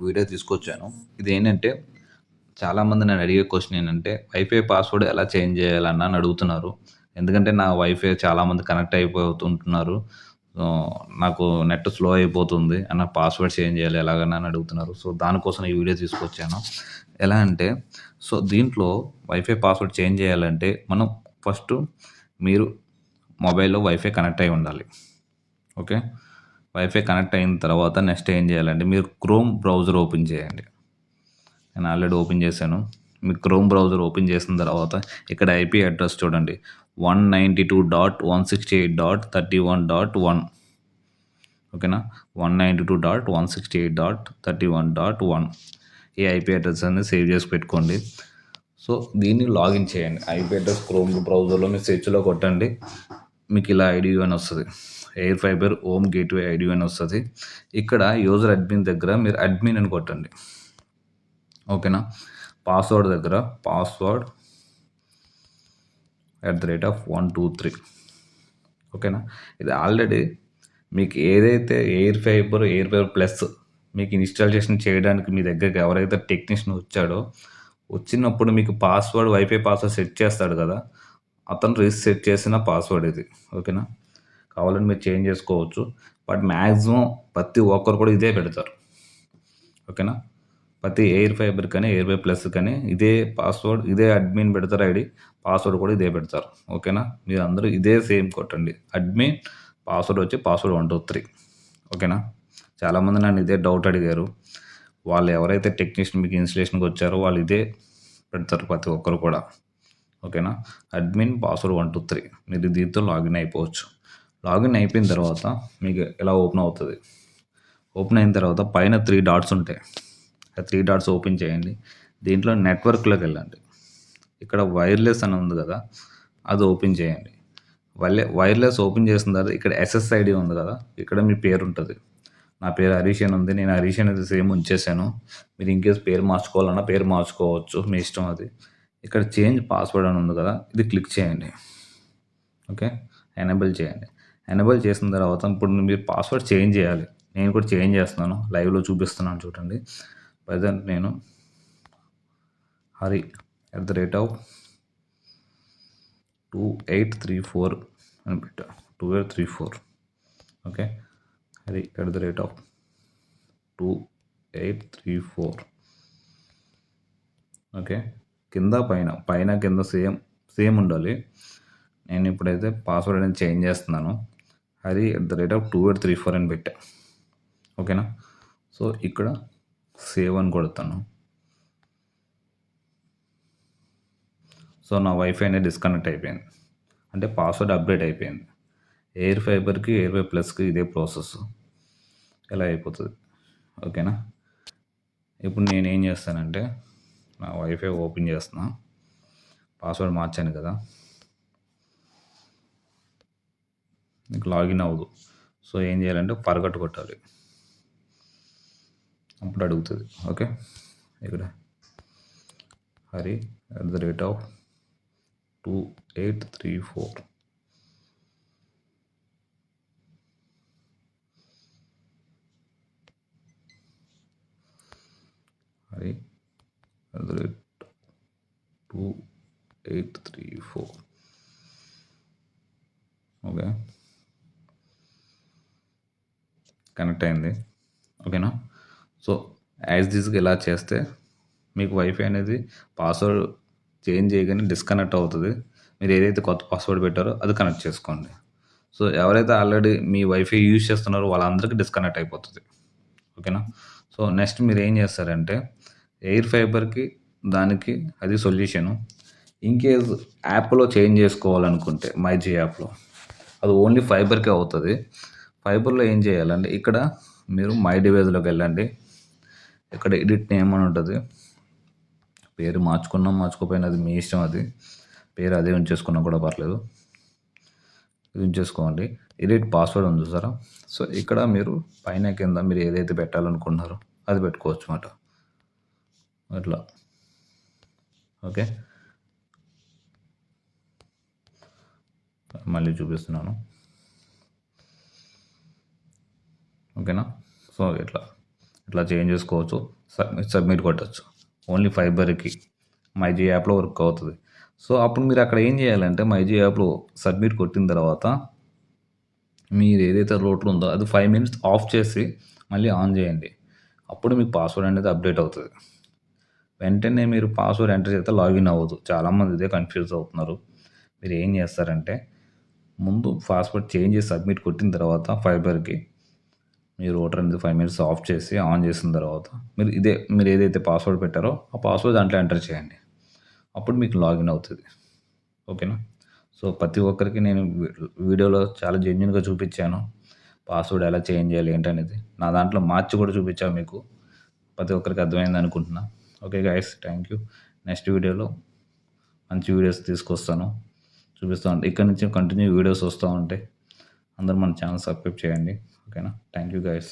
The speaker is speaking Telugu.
వీడియో తీసుకొచ్చాను. ఇదేంటంటే చాలామంది నన్ను అడిగే క్వశ్చన్ ఏంటంటే వైఫై పాస్వర్డ్ ఎలా చేంజ్ చేయాలన్నా అని అడుగుతున్నారు. ఎందుకంటే నా వైఫై చాలామంది కనెక్ట్ అయిపోతుంటున్నారు. సో, నాకు నెట్ స్లో అయిపోతుంది. నా పాస్వర్డ్ చేంజ్ చేయాలి ఎలాగన్నా అని అడుగుతున్నారు. సో, దానికోసం ఈ వీడియో తీసుకొచ్చాను. ఎలా అంటే దీంట్లో వైఫై పాస్వర్డ్ చేంజ్ చేయాలంటే మనం ఫస్ట్ మీరు మొబైల్‌లో వైఫై కనెక్ట్ అయ్యి ఉండాలి. ఓకే. వైఫై కనెక్ట్ అయిన తర్వాత నెక్స్ట్ ఏం చేయాలంటే మీరు క్రోమ్ బ్రౌజర్ ఓపెన్ చేయండి. నేను ఆల్రెడీ ఓపెన్ చేశాను. మీ క్రోమ్ బ్రౌజర్ ఓపెన్ చేసిన తర్వాత ఇక్కడ ఐపీ అడ్రస్ చూడండి 192.168.31.1 ఓకేనా. 192.168.31.1 ఈ ఐపీ అడ్రస్ అనేది సేవ్ చేసి పెట్టుకోండి. సో దీన్ని లాగిన్ చేయండి. ఐపీ అడ్రస్ క్రోమ్ బ్రౌజర్లో మీరు సెర్చ్లో కొట్టండి. మీకు ఇలా ఐడి అని వస్తుంది. Air fibre home gateway ID అని వస్తుంది. ఇక్కడ యూజర్ అడ్మిన్ దగ్గర మీరు అడ్మిన్ అని కొట్టండి. ఓకేనా. పాస్వర్డ్ దగ్గర పాస్వర్డ్ @123 ఓకేనా. ఇది ఆల్రెడీ మీకు ఏదైతే ఎయిర్ ఫైబర్ ప్లస్ మీకు ఇన్స్టాలేషన్ చేయడానికి మీ దగ్గరికి ఎవరైతే టెక్నీషియన్ వచ్చాడో వచ్చినప్పుడు మీకు పాస్వర్డ్ వైఫై పాస్వర్డ్ సెట్ చేస్తాడు కదా, అతను రీసెట్ చేసిన పాస్వర్డ్ ఇది. ఓకేనా. కావాలని మీరు చేంజ్ చేసుకోవచ్చు. బట్ మ్యాక్సిమం ప్రతి ఒక్కరు కూడా ఇదే పెడతారు. ఓకేనా. ప్రతి ఎయిర్ ఫైబర్ కానీ ఎయిర్ ఫైబర్ ప్లస్ కానీ ఇదే పాస్వర్డ్ ఇదే అడ్మిన్ పెడతారు. ఐడి పాస్వర్డ్ కూడా ఇదే పెడతారు. ఓకేనా. మీరు అందరూ ఇదే సేమ్ కొట్టండి. అడ్మిన్ పాస్వర్డ్ వచ్చి పాస్వర్డ్ 123 ఓకేనా. చాలామంది నన్ను ఇదే డౌట్ అడిగారు. వాళ్ళు ఎవరైతే టెక్నీషియన్ మీకు ఇన్స్టలేషన్కి వచ్చారో వాళ్ళు ఇదే పెడతారు ప్రతి ఒక్కరు కూడా. ఓకేనా. అడ్మిన్ పాస్వర్డ్ 123 మీరు దీంతో లాగిన్ అయిపోవచ్చు. లాగిన్ అయిపోయిన తర్వాత మీకు ఎలా ఓపెన్ అవుతుంది. ఓపెన్ అయిన తర్వాత పైన 3 డాట్స్ ఉంటాయి. ఆ 3 డాట్స్ ఓపెన్ చేయండి. దీంట్లో నెట్వర్క్లోకి వెళ్ళండి. ఇక్కడ వైర్లెస్ అని ఉంది కదా, అది ఓపెన్ చేయండి. వైర్లెస్ ఓపెన్ చేసిన తర్వాత ఇక్కడ SSID ఉంది కదా, ఇక్కడ మీ పేరు ఉంటుంది. నా పేరు హరీష్ అని ఉంది. నేను హరీష్ అనేది సేమ్ ఉంచేసాను. మీరు ఇన్కేస్ పేరు మార్చుకోవాలన్నా పేరు మార్చుకోవచ్చు, మీ ఇష్టం అది. ఇక్కడ చేంజ్ పాస్వర్డ్ అని ఉంది కదా, ఇది క్లిక్ చేయండి. ఓకే. ఎనేబుల్ చేయండి. ఎనేబుల్ చేసిన తర్వాత ఇప్పుడు మీరు పాస్వర్డ్ చేంజ్ చేయాలి. నేను కూడా చేంజ్ చేస్తున్నాను. లైవ్లో చూపిస్తున్నాను చూడండి. ప్రజెంట్ నేను హరి @2834 అని పెట్టా. 2834 ఓకే. హరి @2834 ఓకే. కింద పైన కింద సేమ్ ఉండాలి. నేను ఇప్పుడైతే పాస్వర్డ్ అనేది చేంజ్ చేస్తున్నాను. హరి @2834 అని పెట్టా. ఓకేనా. సో ఇక్కడ సేవ్ అని కొడతాను. సో నా వైఫై అనేది డిస్కనెక్ట్ అయిపోయింది. అంటే పాస్వర్డ్ అప్డేట్ అయిపోయింది. ఎయిర్ ఫైబర్కి ఎయిర్ ఫైబర్ ప్లస్కి ఇదే ప్రాసెస్ ఎలా అయిపోతుంది. ఓకేనా. ఇప్పుడు నేను ఏం చేస్తానంటే నా వైఫై ఓపెన్ చేస్తున్నా. పాస్వర్డ్ మార్చాను కదా, నీకు లాగిన్ అవ్వదు. సో ఏం చేయాలంటే ఫర్గట్ కొట్టాలి. అప్పుడు అడుగుతుంది. ఓకే. ఇక్కడ హరి @2834 హరి @2834 ఓకే. కనెక్ట్ అయింది. ఓకేనా. సో యాజ్ దిస్గా ఇలా చేస్తే మీకు వైఫై అనేది పాస్వర్డ్ చేంజ్ చేయగానే డిస్కనెక్ట్ అవుతుంది. మీరు ఏదైతే కొత్త పాస్వర్డ్ పెట్టారో అది కనెక్ట్ చేసుకోండి. సో ఎవరైతే ఆల్రెడీ మీ వైఫై యూజ్ చేస్తున్నారో వాళ్ళందరికీ డిస్కనెక్ట్ అయిపోతుంది. ఓకేనా. సో నెక్స్ట్ మీరు ఏం చేస్తారంటే ఎయిర్ ఫైబర్కి దానికి అది సొల్యూషను. ఇన్కేస్ యాప్లో చేంజ్ చేసుకోవాలనుకుంటే మైజీ యాప్లో అది ఓన్లీ ఫైబర్కే అవుతుంది. ఫైబర్లో ఏం చేయాలంటే ఇక్కడ మీరు మై డివైస్లోకి వెళ్ళండి. ఇక్కడ ఎడిట్ నేమ్ అని ఉంటుంది. పేరు మార్చుకోపోయినా అది మీ ఇష్టం. అది పేరు అదే ఉంచేసుకున్నా కూడా పర్లేదు, ఇది ఉంచేసుకోండి. ఎడిట్ పాస్వర్డ్ ఉంది చూసారా. సో ఇక్కడ మీరు పైన కింద మీరు ఏదైతే పెట్టాలనుకుంటున్నారో అది పెట్టుకోవచ్చు అన్నమాట. అట్లా ఓకే. మళ్ళీ చూపిస్తున్నాను. ఓకేనా. సో ఇట్లా ఇట్లా చేంజ్ చేసుకోవచ్చు. సబ్మిట్ కొట్టచ్చు. ఓన్లీ ఫైబర్కి మైజీ యాప్లో వర్క్ అవుతుంది. సో అప్పుడు మీరు అక్కడ ఏం చేయాలంటే మైజీ యాప్లో సబ్మిట్ కొట్టిన తర్వాత మీరు ఏదైతే రూటర్ ఉందో అది 5 మినిట్స్ ఆఫ్ చేసి మళ్ళీ ఆన్ చేయండి. అప్పుడు మీకు పాస్వర్డ్ అనేది అప్డేట్ అవుతుంది. వెంటనే మీరు పాస్వర్డ్ ఎంటర్ చేస్తే లాగిన్ అవ్వదు. చాలామంది ఇదే కన్ఫ్యూజ్ అవుతున్నారు. మీరు ఏం చేస్తారంటే ముందు పాస్వర్డ్ చేంజ్ చేసి సబ్మిట్ కొట్టిన తర్వాత ఫైబర్కి మీ రూటర్ అనేది 5 మినిట్స్ ఆఫ్ చేసి ఆన్ చేసిన తర్వాత మీరు ఏదైతే పాస్వర్డ్ పెట్టారో ఆ పాస్వర్డ్ దాంట్లో ఎంటర్ చేయండి. అప్పుడు మీకు లాగిన్ అవుతుంది. ఓకేనా? సో ప్రతి ఒక్కరికి నేను వీడియోలో చాలా జెన్యూన్గా చూపించాను. పాస్వర్డ్ ఎలా చేంజ్ చేయాలి ఏంటనేది నా దాంట్లో మార్చి కూడా చూపించాను మీకు. ప్రతి ఒక్కరికి అర్థమైంది అనుకుంటున్నా. Okay guys, thank you. Next వీడియోలో మంచి వీడియోస్ తీసుకొస్తాను, చూపిస్తాను. ఇక్కడ నుంచి కంటిన్యూ వీడియోస్ వస్తూ ఉంటాయి. అందరూ మన ఛానల్ సబ్స్క్రైబ్ చేయండి. ఓకేనా? Thank you guys.